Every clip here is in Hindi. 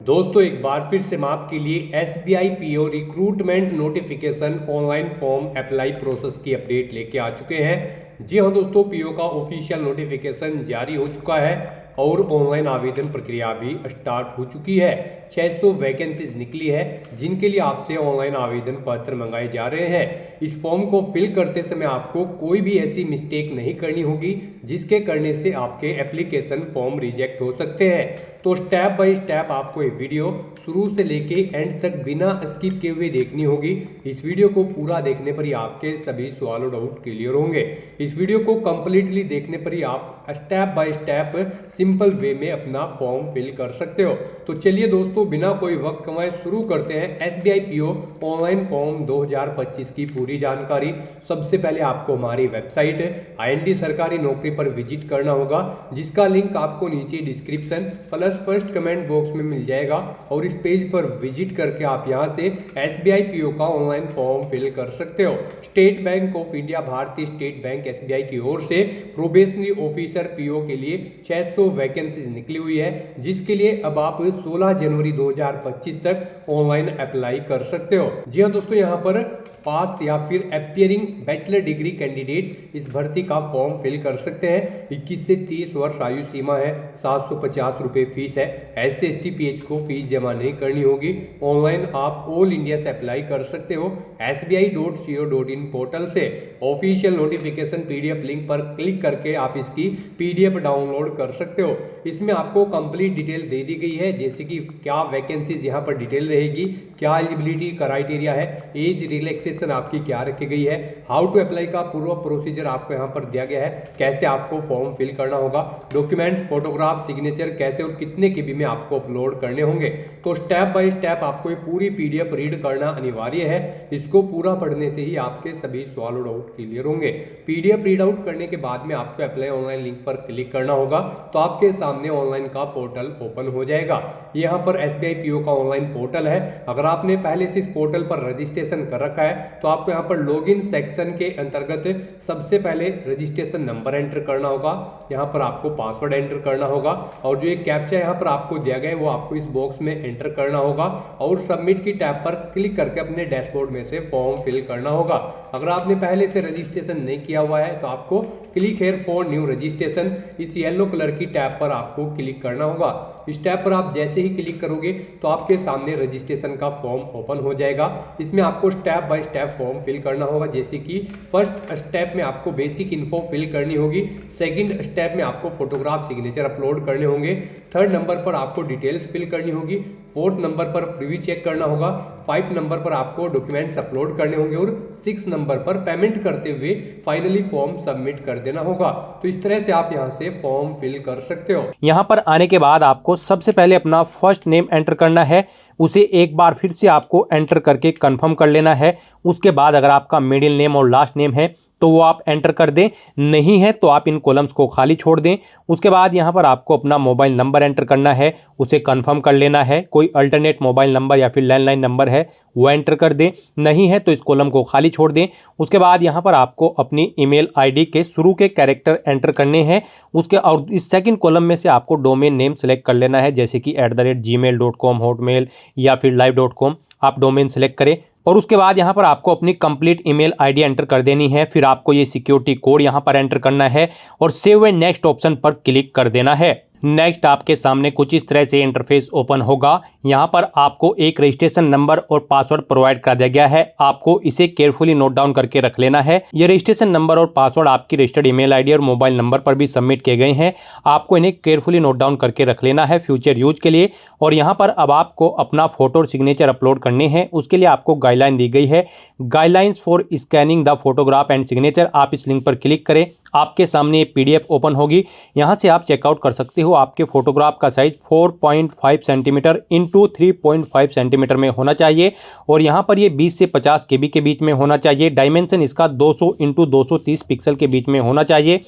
दोस्तों एक बार फिर से मैं आपके लिए SBI PO recruitment notification online form apply process की अपडेट लेके आ चुके हैं। जी हाँ दोस्तों, PO का ऑफिशियल नोटिफिकेशन जारी हो चुका है और ऑनलाइन आवेदन प्रक्रिया भी स्टार्ट हो चुकी है। 600 वैकेंसीज निकली है जिनके लिए आपसे ऑनलाइन आवेदन पत्र मंगाए जा रहे हैं। इस फॉर्म को फिल करते समय आपको कोई भी ऐसी मिस्टेक नहीं करनी होगी जिसके करने से आपके एप्लीकेशन फॉर्म रिजेक्ट हो सकते हैं। तो स्टेप बाय स्टेप आपको ये वीडियो शुरू से लेके एंड तक बिना स्किप किए हुए देखनी होगी। इस वीडियो को पूरा देखने पर ही आपके सभी सवाल और डाउट क्लियर होंगे। इस वीडियो को कंप्लीटली देखने पर ही आप step by step simple way में अपना फॉर्म फिल कर सकते हो। तो चलिए दोस्तों, बिना कोई वक्त गंवाए शुरू करते हैं SBI PO ऑनलाइन फॉर्म 2025 की पूरी जानकारी। सबसे पहले आपको हमारी वेबसाइट IND सरकारी नौकरी पर विजिट करना होगा, जिसका लिंक आपको नीचे description plus first comment box में मिल जाएगा। और इस पेज पर विजिट करके आप यहां से SBI PO का ऑनलाइन फॉर्म फिल कर सकते हो। स्टेट बैंक ऑफ इंडिया, भारतीय स्टेट बैंक SBI की ओर से प्रोबेशनरी ऑफिसर PO के लिए 600 वैकेंसीज निकली हुई है, जिसके लिए अब आप 16 जनवरी 2025 तक ऑनलाइन अप्लाई कर सकते हो। जी हाँ दोस्तों, यहाँ पर पास या फिर अपियरिंग बैचलर डिग्री कैंडिडेट इस भर्ती का फॉर्म फिल कर सकते हैं। 21 से 30 वर्ष आयु सीमा है। 750 रुपये फीस है। SC/ST PH को फीस जमा नहीं करनी होगी। ऑनलाइन आप ऑल इंडिया से अप्लाई कर सकते हो sbi.co.in पोर्टल से। ऑफिशियल नोटिफिकेशन PDF लिंक पर क्लिक करके आप इसकी PDF डाउनलोड कर सकते हो। इसमें आपको कंप्लीट डिटेल दे दी गई है, जैसे कि क्या वैकेंसीज यहाँ पर डिटेल रहेगी, क्या एलिजिबिलिटी क्राइटेरिया है, एज रिलैक्सेशन आपकी क्या रखी गई है, हाउ टू अप्लाई का पूरा प्रोसीजर आपको यहाँ पर दिया गया है, कैसे आपको फॉर्म फिल करना होगा, डॉक्यूमेंट्स, फोटोग्राफ, सिग्नेचर कैसे और कितने KB में आपको अपलोड करने होंगे। तो स्टेप बाय स्टेप आपको ये पूरी PDF रीड करना अनिवार्य है। इसको पूरा पढ़ने से ही आपके सभी सवाल और डाउट क्लियर होंगे। PDF रीड आउट करने के बाद में आपको अप्लाई ऑनलाइन लिंक पर क्लिक करना होगा, तो आपके सामने ऑनलाइन का पोर्टल ओपन हो जाएगा। यहाँ पर SBI PO का ऑनलाइन पोर्टल है। अगर आपने पहले से इस पोर्टल पर रजिस्ट्रेशन कर रखा है तो आपको यहाँ पर लॉगिन सेक्शन के अंतर्गत सबसे पहले रजिस्ट्रेशन नंबर एंटर करना होगा। यहाँ पर आपको पासवर्ड एंटर करना होगा और जो एक कैप्चा यहाँ पर आपको दिया गया है वो आपको इस बॉक्स में एंटर करना होगा और सबमिट की टैब पर क्लिक करके अपने डैशबोर्ड में से फॉर्म फिल करना होगा। अगर आपने पहले से रजिस्ट्रेशन नहीं किया हुआ है तो आपको click here for new registration, इस येलो कलर की टैब पर आपको क्लिक करना होगा। इस टैब पर आप जैसे ही क्लिक करोगे तो आपके सामने रजिस्ट्रेशन का फॉर्म ओपन हो जाएगा। इसमें आपको step by step form fill करना होगा, जैसे कि फर्स्ट स्टेप में आपको बेसिक इन्फो फिल करनी होगी, सेकंड स्टेप में आपको फोटोग्राफ, सिग्नेचर अपलोड करने होंगे, थर्ड नंबर पर आपको डिटेल्स फिल करनी होगी, फोर्थ नंबर पर प्रीव्यू चेक करना होगा, 5 नंबर पर आपको डॉक्यूमेंट्स अपलोड करने होंगे और 6 नंबर पर पेमेंट करते हुए फाइनली फॉर्म सबमिट कर देना होगा। तो इस तरह से आप यहां से फॉर्म फिल कर सकते हो। यहां पर आने के बाद आपको सबसे पहले अपना फर्स्ट नेम एंटर करना है, उसे एक बार फिर से आपको एंटर करके कंफर्म कर लेना है। उसके बाद अगर आपका मिडिल नेम और लास्ट नेम है तो वो आप एंटर कर दें, नहीं है तो आप इन कॉलम्स को खाली छोड़ दें। उसके बाद यहाँ पर आपको अपना मोबाइल नंबर एंटर करना है, उसे कंफर्म कर लेना है। कोई अल्टरनेट मोबाइल नंबर या फिर लैंडलाइन नंबर है वो एंटर कर दें, नहीं है तो इस कॉलम को खाली छोड़ दें। उसके बाद यहाँ पर आपको अपनी ईमेल ID के शुरू के कैरेक्टर एंटर करने हैं। उसके और इस सेकंड कॉलम में से आपको डोमेन नेम सेलेक्ट कर लेना है, जैसे कि @gmail.com, हॉटमेल या फिर live.com आप डोमेन सेलेक्ट करें। और उसके बाद यहाँ पर आपको अपनी कंप्लीट ईमेल ID एंटर कर देनी है। फिर आपको ये सिक्योरिटी कोड यहाँ पर एंटर करना है और सेव एंड नेक्स्ट ऑप्शन पर क्लिक कर देना है। नेक्स्ट आपके सामने कुछ इस तरह से इंटरफेस ओपन होगा। यहाँ पर आपको एक रजिस्ट्रेशन नंबर और पासवर्ड प्रोवाइड कर दिया गया है, आपको इसे केयरफुली नोट डाउन करके रख लेना है। ये रजिस्ट्रेशन नंबर और पासवर्ड आपकी रजिस्टर्ड ईमेल ID और मोबाइल नंबर पर भी सबमिट किए गए हैं, आपको इन्हें केयरफुली नोट डाउन करके रख लेना है फ्यूचर यूज के लिए। और यहाँ पर अब आपको अपना फोटो और सिग्नेचर अपलोड करने हैं, उसके लिए आपको गाइडलाइन दी गई है, guidelines for scanning the photograph and signature. आप इस लिंक पर क्लिक करें, आपके सामने ये PDF ओपन होगी। यहाँ से आप चेकआउट कर सकते हो। आपके फोटोग्राफ का साइज 4.5 सेंटीमीटर इंटू 3.5 सेंटीमीटर में होना चाहिए और यहाँ पर ये 20 से 50 KB के बीच में होना चाहिए। डायमेंशन इसका 200 इंटू 230 पिक्सल के बीच में होना चाहिए।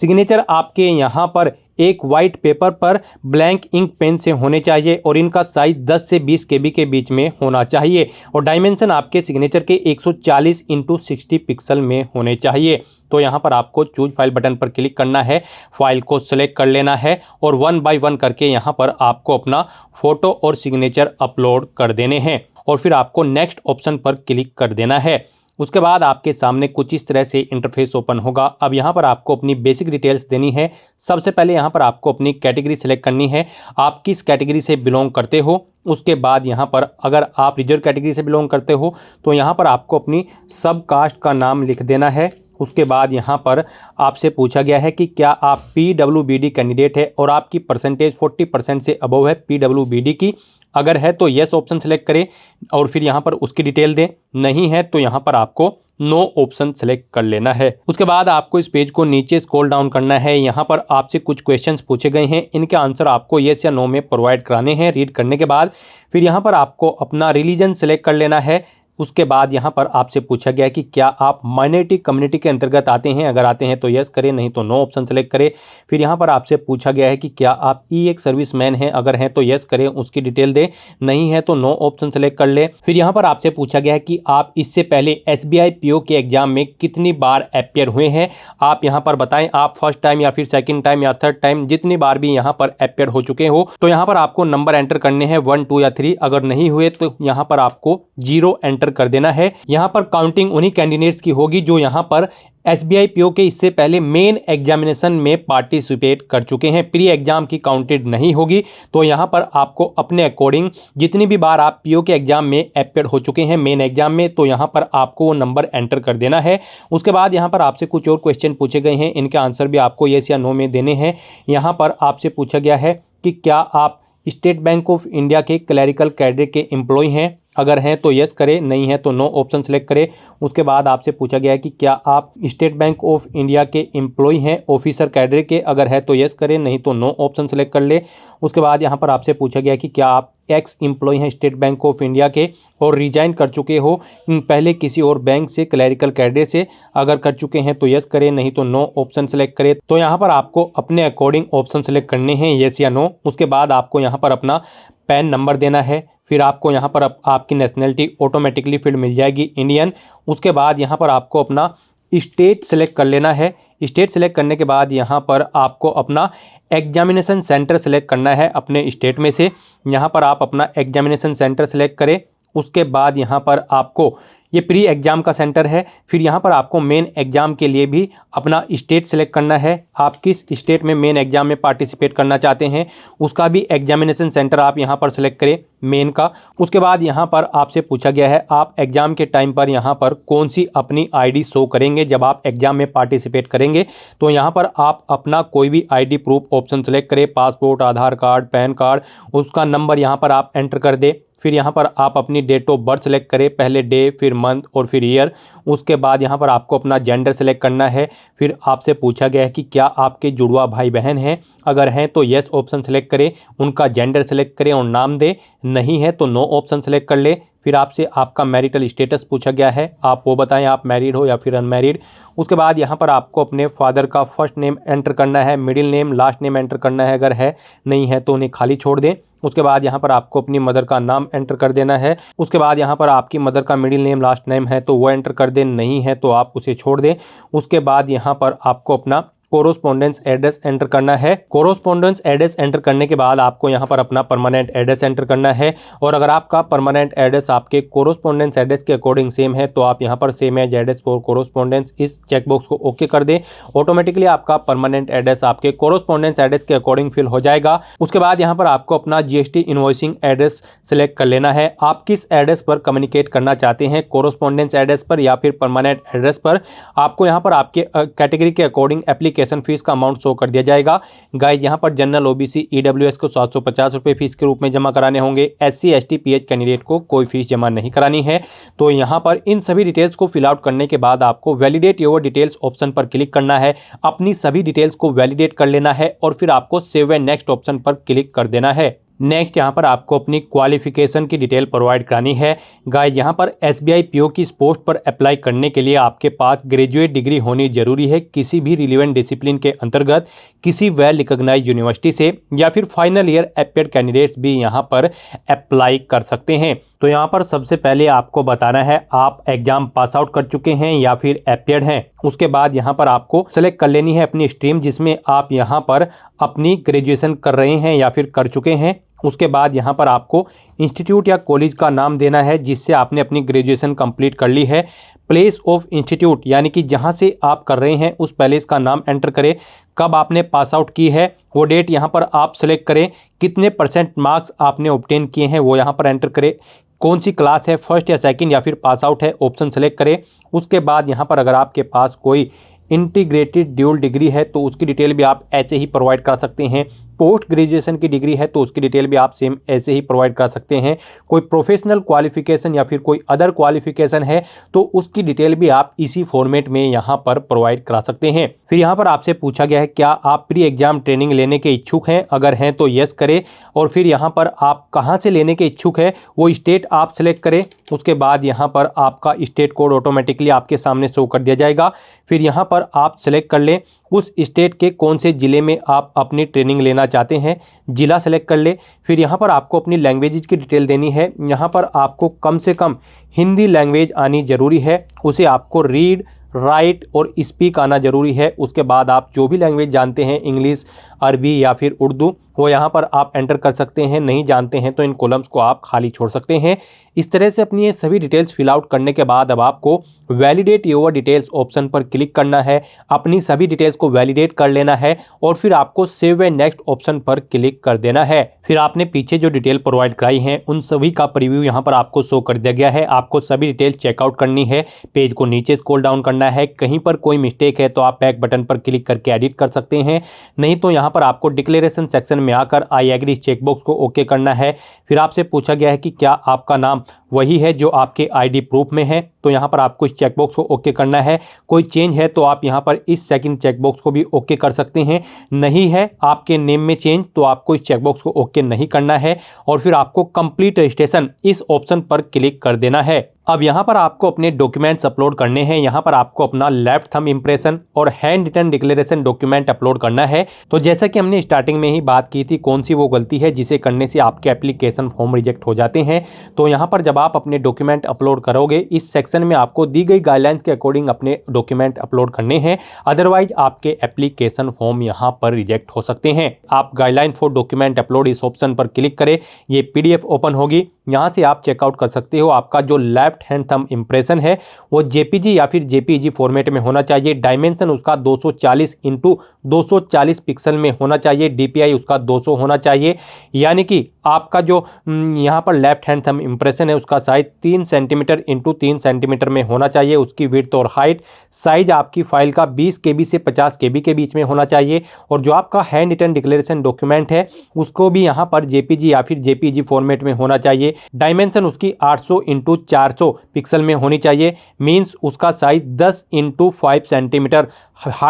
सिग्नेचर आपके यहाँ पर एक वाइट पेपर पर ब्लैंक इंक पेन से होने चाहिए और इनका साइज 10 से 20 KB के बीच में होना चाहिए और डायमेंशन आपके सिग्नेचर के 140 इंटू 60 पिक्सल में होने चाहिए। तो यहाँ पर आपको चूज फाइल बटन पर क्लिक करना है, फाइल को सिलेक्ट कर लेना है और 1 बाय 1 करके यहाँ पर आपको अपना फ़ोटो और सिग्नेचर अपलोड कर देने हैं और फिर आपको नेक्स्ट ऑप्शन पर क्लिक कर देना है। उसके बाद आपके सामने कुछ इस तरह से इंटरफेस ओपन होगा। अब यहाँ पर आपको अपनी बेसिक डिटेल्स देनी है। सबसे पहले यहाँ पर आपको अपनी कैटेगरी सेलेक्ट करनी है, आप किस कैटेगरी से बिलोंग करते हो। उसके बाद यहाँ पर अगर आप रिजर्व कैटेगरी से बिलोंग करते हो तो यहाँ पर आपको अपनी सब कास्ट का नाम लिख देना है। उसके बाद यहाँ पर आपसे पूछा गया है कि क्या आप PWBD कैंडिडेट है और आपकी परसेंटेज 40% से अबव है PWBD की। अगर है तो येस ऑप्शन सेलेक्ट करें और फिर यहाँ पर उसकी डिटेल दें, नहीं है तो यहाँ पर आपको नो ऑप्शन सेलेक्ट कर लेना है। उसके बाद आपको इस पेज को नीचे स्क्रॉल डाउन करना है। यहाँ पर आपसे कुछ क्वेश्चंस पूछे गए हैं, इनके आंसर आपको येस या नो में प्रोवाइड कराने हैं। रीड करने के बाद फिर यहाँ पर आपको अपना रिलीजन सेलेक्ट कर लेना है। उसके बाद यहाँ पर आपसे पूछा गया है कि क्या आप माइनॉरिटी कम्युनिटी के अंतर्गत आते हैं। अगर आते हैं तो यस करें, नहीं तो नो ऑप्शन सेलेक्ट करें। फिर यहाँ पर आपसे पूछा गया है कि क्या आप एक सर्विसमैन हैं। अगर हैं तो यस करें, उसकी डिटेल दें, नहीं है तो नो ऑप्शन सेलेक्ट कर ले। फिर यहाँ पर आपसे पूछा गया है कि आप इससे पहले SBI PO के एग्जाम में कितनी बार अपियर हुए हैं। आप यहाँ पर बताएं, आप फर्स्ट टाइम या फिर सेकेंड टाइम या थर्ड टाइम, जितनी बार भी यहाँ पर अपियर हो चुके हो। तो यहाँ पर आपको नंबर एंटर करने हैं 1, 2 या 3। अगर नहीं हुए तो यहाँ पर आपको 0 एंटर कर देना है। यहाँ पर काउंटिंग उन्हीं कैंडिडेट्स की होगी जो यहाँ पर SBI PO के इससे पहले मेन एग्जामिनेशन में पार्टिसिपेट कर चुके हैं। प्री एग्जाम की काउंटेड नहीं होगी। तो यहाँ पर आपको अपने अकॉर्डिंग जितनी भी बार आप PO के एग्जाम में अपियर हो चुके हैं मेन एग्जाम में, तो यहाँ पर आपको वो नंबर एंटर कर देना है। उसके बाद यहाँ पर आपसे कुछ और क्वेश्चन पूछे गए हैं, इनके आंसर भी आपको येस या नो में देने हैं। यहाँ पर आपसे पूछा गया है कि क्या आप स्टेट बैंक ऑफ इंडिया के क्लरिकल कैडर के एम्प्लॉय हैं। अगर हैं तो यस करें, नहीं है तो नो ऑप्शन सेलेक्ट करें। उसके बाद आपसे पूछा गया है कि क्या आप स्टेट बैंक ऑफ इंडिया के एम्प्लॉय हैं ऑफिसर कैडर के। अगर है तो यस करें, नहीं तो नो ऑप्शन सेलेक्ट कर ले। उसके बाद यहाँ पर आपसे पूछा गया है कि क्या आप एक्स एम्प्लॉय हैं स्टेट बैंक ऑफ इंडिया के और रिजाइन कर चुके हो पहले किसी और बैंक से क्लरिकल कैडर से। अगर कर चुके हैं तो यस करें, नहीं तो नो ऑप्शन सेलेक्ट करें। तो यहाँ पर आपको अपने अकॉर्डिंग ऑप्शन सेलेक्ट करने हैं, येस या नो। उसके बाद आपको यहाँ पर अपना पैन नंबर देना है। फिर आपको यहाँ पर आपकी नेशनलिटी ऑटोमेटिकली फील्ड मिल जाएगी इंडियन। उसके बाद यहाँ पर आपको अपना स्टेट सेलेक्ट कर लेना है। स्टेट सेलेक्ट करने के बाद यहाँ पर आपको अपना एग्जामिनेशन सेंटर सेलेक्ट करना है अपने स्टेट में से। यहाँ पर आप अपना एग्जामिनेशन सेंटर सेलेक्ट करें। उसके बाद यहाँ पर आपको ये प्री एग्ज़ाम का सेंटर है। फिर यहाँ पर आपको मेन एग्ज़ाम के लिए भी अपना स्टेट सेलेक्ट करना है। आप किस स्टेट में मेन एग्ज़ाम में पार्टिसिपेट करना चाहते हैं उसका भी एग्जामिनेशन सेंटर आप यहाँ पर सेलेक्ट करें मेन का। उसके बाद यहाँ पर आपसे पूछा गया है आप एग्ज़ाम के टाइम पर यहाँ पर कौन सी अपनी ID शो करेंगे जब आप एग्ज़ाम में पार्टिसिपेट करेंगे। तो यहाँ पर आप अपना कोई भी ID प्रूफ ऑप्शन सेलेक्ट करें, पासपोर्ट, आधार कार्ड, पैन कार्ड, उसका नंबर यहाँ पर आप एंटर कर दें। फिर यहाँ पर आप अपनी डेट ऑफ बर्थ सेलेक्ट करें, पहले डे, फिर मंथ और फिर ईयर। उसके बाद यहाँ पर आपको अपना जेंडर सेलेक्ट करना है। फिर आपसे पूछा गया है कि क्या आपके जुड़वा भाई बहन हैं। अगर हैं तो येस ऑप्शन सेलेक्ट करें, उनका जेंडर सेलेक्ट करें और नाम दें, नहीं है तो नो ऑप्शन सेलेक्ट कर ले। फिर आपसे आपका मैरिटल स्टेटस पूछा गया है, आप वो बताएं आप मैरिड हो या फिर अनमैरिड। उसके बाद यहाँ पर आपको अपने फादर का फर्स्ट नेम एंटर करना है, middle name, last name enter करना है। अगर है, नहीं है तो उन्हें खाली छोड़ दें। उसके बाद यहाँ पर आपको अपनी मदर का नाम एंटर कर देना है। उसके बाद यहाँ पर आपकी मदर का मिडिल नेम, लास्ट नेम है तो वो एंटर कर दें, नहीं है तो आप उसे छोड़ दें। उसके बाद यहाँ पर आपको अपना कोरोस्पोंडेंस एड्रेस एंटर करना है। कोरोस्पोंडेंस एड्रेस एंटर करने के बाद आपको यहाँ पर अपना परमानेंट एड्रेस एंटर करना है। और अगर आपका परमानेंट एड्रेस आपके कोरोस्पोंडेंस एड्रेस के अकॉर्डिंग सेम है तो आप यहाँ पर same as address for correspondence इस चेकबॉक्स को ओके कर दें। ऑटोमेटिकली आपका परमानेंट एड्रेस आपके कोरोस्पोंडेंस एड्रेस के अकॉर्डिंग फिल हो जाएगा। उसके बाद यहाँ पर आपको अपना GST इनवॉइसिंग एड्रेस सेलेक्ट कर लेना है। आप किस एड्रेस पर कम्युनिकेट करना चाहते हैं, कोरोस्पोंडेंस एड्रेस पर या फिर परमानेंट एड्रेस पर। आपको यहाँ पर आपके कैटेगरी के अकॉर्डिंग एप्लीकेशन फीस का अमाउंट शो कर दिया जाएगा। गाइस यहाँ पर जनरल OBC EWS को 750 रुपये फीस के रूप में जमा कराने होंगे। SC ST PH कैंडिडेट को कोई फीस जमा नहीं करानी है। तो यहाँ पर इन सभी डिटेल्स को फिल आउट करने के बाद आपको वैलिडेट योर डिटेल्स ऑप्शन पर क्लिक करना है। अपनी सभी डिटेल्स को वैलिडेट कर लेना है और फिर आपको सेव एंड नेक्स्ट ऑप्शन पर क्लिक कर देना है। नेक्स्ट यहाँ पर आपको अपनी क्वालिफिकेशन की डिटेल प्रोवाइड करानी है। गाइस यहाँ पर SBI PO की इस पोस्ट पर अप्लाई करने के लिए आपके पास ग्रेजुएट डिग्री होनी जरूरी है किसी भी रिलेवेंट डिसिप्लिन के अंतर्गत, किसी वेल रिकॉग्नाइज्ड यूनिवर्सिटी से, या फिर फाइनल ईयर अपियर्ड कैंडिडेट्स भी यहाँ पर अप्लाई कर सकते हैं। तो यहाँ पर सबसे पहले आपको बताना है आप एग्जाम पास आउट कर चुके हैं या फिर अपीयर्ड हैं। उसके बाद यहाँ पर आपको सेलेक्ट कर लेनी है अपनी स्ट्रीम जिसमें आप यहाँ पर अपनी ग्रेजुएशन कर रहे हैं या फिर कर चुके हैं। उसके बाद यहाँ पर आपको इंस्टीट्यूट या कॉलेज का नाम देना है जिससे आपने अपनी ग्रेजुएशन कंप्लीट कर ली है। प्लेस ऑफ इंस्टीट्यूट यानी कि जहाँ से आप कर रहे हैं उस प्लेस का नाम एंटर करें। कब आपने पास आउट की है वो डेट यहाँ पर आप सेलेक्ट करें। कितने परसेंट मार्क्स आपने ऑब्टेन किए हैं वो यहाँ पर एंटर करें। कौन सी क्लास है, फर्स्ट या सेकंड या फिर पास आउट है, ऑप्शन सेलेक्ट करें। उसके बाद यहाँ पर अगर आपके पास कोई इंटीग्रेटेड ड्यूल डिग्री है तो उसकी डिटेल भी आप ऐसे ही प्रोवाइड कर सकते हैं। पोस्ट ग्रेजुएशन की डिग्री है तो उसकी डिटेल भी आप सेम ऐसे ही प्रोवाइड कर सकते हैं। कोई प्रोफेशनल क्वालिफिकेशन या फिर कोई अदर क्वालिफिकेशन है तो उसकी डिटेल भी आप इसी फॉर्मेट में यहाँ पर प्रोवाइड करा सकते हैं। फिर यहाँ पर आपसे पूछा गया है क्या आप प्री एग्जाम ट्रेनिंग लेने के इच्छुक हैं, अगर हैं तो यस करें। और फिर यहाँ पर आप कहाँ से लेने के इच्छुक है वो स्टेट आप सेलेक्ट करें। उसके बाद यहाँ पर आपका स्टेट कोड ऑटोमेटिकली आपके सामने शो कर दिया जाएगा। फिर यहाँ पर आप सेलेक्ट कर लें उस स्टेट के कौन से ज़िले में आप अपनी ट्रेनिंग लेना चाहते हैं, ज़िला सेलेक्ट कर ले। फिर यहाँ पर आपको अपनी लैंग्वेज की डिटेल देनी है। यहाँ पर आपको कम से कम हिंदी लैंग्वेज आनी ज़रूरी है, उसे आपको रीड राइट और स्पीक आना ज़रूरी है। उसके बाद आप जो भी लैंग्वेज जानते हैं इंग्लिश, अरबी या फिर उर्दू वो यहाँ पर आप एंटर कर सकते हैं। नहीं जानते हैं तो इन कॉलम्स को आप खाली छोड़ सकते हैं। इस तरह से अपनी ये सभी डिटेल्स फिल आउट करने के बाद अब आपको वैलिडेट योर डिटेल्स ऑप्शन पर क्लिक करना है। अपनी सभी डिटेल्स को वैलिडेट कर लेना है और फिर आपको सेव एंड नेक्स्ट ऑप्शन पर क्लिक कर देना है। फिर आपने पीछे जो डिटेल प्रोवाइड कराई हैं उन सभी का प्रीव्यू यहाँ पर आपको शो कर दिया गया है। आपको सभी डिटेल्स चेकआउट करनी है। पेज को नीचे स्क्रॉल डाउन करना है। कहीं पर कोई मिस्टेक है तो आप बैक बटन पर क्लिक करके एडिट कर सकते हैं। नहीं तो यहाँ पर आपको डिक्लेरेशन सेक्शन में आकर आई एग्री चेकबॉक्स को ओके करना है। फिर आपसे पूछा गया है कि क्या आपका नाम वही है जो आपके आईडी प्रूफ में है, तो यहाँ पर आपको इस चेकबॉक्स को ओके करना है। कोई चेंज है तो आप यहाँ पर इस सेकंड चेकबॉक्स को भी ओके कर सकते हैं। नहीं है आपके नेम में चेंज तो आपको इस चेकबॉक्स को ओके नहीं करना है और फिर आपको कंप्लीट रजिस्ट्रेशन इस ऑप्शन पर क्लिक कर देना है। अब यहाँ पर आपको अपने डॉक्यूमेंट्स अपलोड करने हैं। यहाँ पर आपको अपना लेफ्ट थंब इंप्रेशन और handwritten declaration document upload करना है। तो जैसा कि हमने स्टार्टिंग में ही बात की थी कौन सी वो गलती है जिसे करने से आपके एप्लीकेशन फॉर्म रिजेक्ट हो जाते हैं। तो यहाँ पर जब आप अपने डॉक्यूमेंट अपलोड करोगे इस सेक्शन में आपको दी गई गाइडलाइंस के अकॉर्डिंग अपने डॉक्यूमेंट अपलोड करने हैं, अदरवाइज आपके एप्लीकेशन फॉर्म यहाँ पर रिजेक्ट हो सकते हैं। आप गाइडलाइन फॉर डॉक्यूमेंट अपलोड इस ऑप्शन पर क्लिक करें। ये पीडीएफ ओपन होगी, यहाँ से आप चेकआउट कर सकते हो। आपका जो लेफ्ट हैंड थंब इंप्रेशन है वो जेपीजी या फिर जेपीजी फॉर्मेट में होना चाहिए। डायमेंशन उसका 240 × 240 पिक्सल में होना चाहिए। डीपीआई उसका 200 होना चाहिए। यानी कि आपका जो यहाँ पर लेफ्ट हैंड थंब इंप्रेशन है उसका साइज 3 सेंटीमीटर × 3 सेंटीमीटर में होना चाहिए। उसकी विड्थ और हाइट साइज आपकी फाइल का 20 KB से 50 KB के बीच में होना चाहिए। और जो आपका हैंड रिटन डिक्लेरेशन डॉक्यूमेंट है उसको भी यहाँ पर जेपीजी या फिर जेपीजी फॉर्मेट में होना चाहिए। डायमेंशन उसकी 800 × 400 पिक्सल में होनी चाहिए। मींस उसका साइज 10 × 5 सेंटीमीटर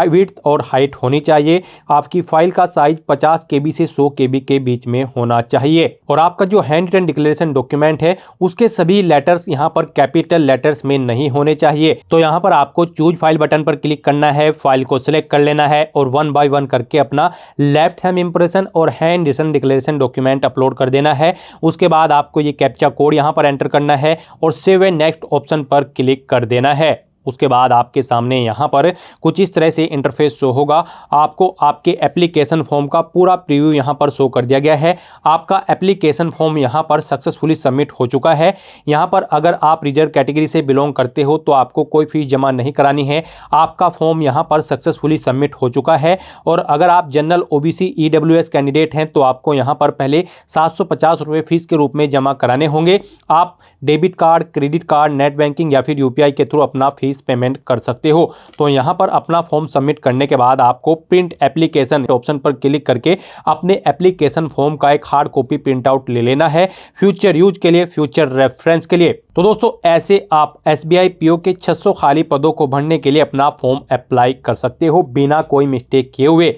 विड्थ और हाइट होनी चाहिए। आपकी फाइल का साइज 50 KB से 100 KB के बीच में होना चाहिए। और आपका जो हैंड रिटन डिक्लेरेशन डॉक्यूमेंट है उसके सभी लेटर्स यहाँ पर कैपिटल लेटर्स में नहीं होने चाहिए। तो यहाँ पर आपको चूज फाइल बटन पर क्लिक करना है, फाइल को सिलेक्ट कर लेना है और 1 बाय 1 करके अपना लेफ्ट हैंड इंप्रेशन और handwritten declaration document upload कर देना है। उसके बाद आपको ये कैप्चा कोड यहाँ पर एंटर करना है और सेव एंड नेक्स्ट ऑप्शन पर क्लिक कर देना है। उसके बाद आपके सामने यहाँ पर कुछ इस तरह से इंटरफेस शो होगा। आपको आपके एप्लीकेशन फॉर्म का पूरा प्रीव्यू यहाँ पर शो कर दिया गया है। आपका एप्लीकेशन फॉर्म यहाँ पर सक्सेसफुली सबमिट हो चुका है। यहाँ पर अगर आप रिजर्व कैटेगरी से बिलोंग करते हो तो आपको कोई फीस जमा नहीं करानी है। आपका फॉर्म यहाँ पर सक्सेसफुली सबमिट हो चुका है। और अगर आप जनरल OBC EWS कैंडिडेट हैं तो आपको यहाँ पर पहले 750 रुपये फीस के रूप में जमा कराने होंगे। आप debit card, credit card, net banking या फिर UPI के थ्रू अपना फीस पेमेंट कर सकते हो। तो यहाँ पर अपना फॉर्म सबमिट करने के बाद आपको प्रिंट एप्लीकेशन ऑप्शन पर क्लिक करके अपने एप्लीकेशन फॉर्म का एक हार्ड कॉपी प्रिंट आउट ले लेना है फ्यूचर यूज के लिए, फ्यूचर रेफरेंस के लिए। तो दोस्तों ऐसे आप SBI PO के 600 खाली पदों को भरने के लिए अपना फॉर्म अप्लाई कर सकते हो बिना कोई मिस्टेक किए हुए।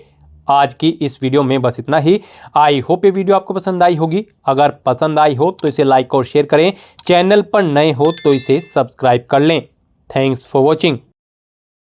आज की इस वीडियो में बस इतना ही। आई होप ये वीडियो आपको पसंद आई होगी। अगर पसंद आई हो तो इसे लाइक और शेयर करें। चैनल पर नए हो तो इसे सब्सक्राइब कर लें। Thanks for watching.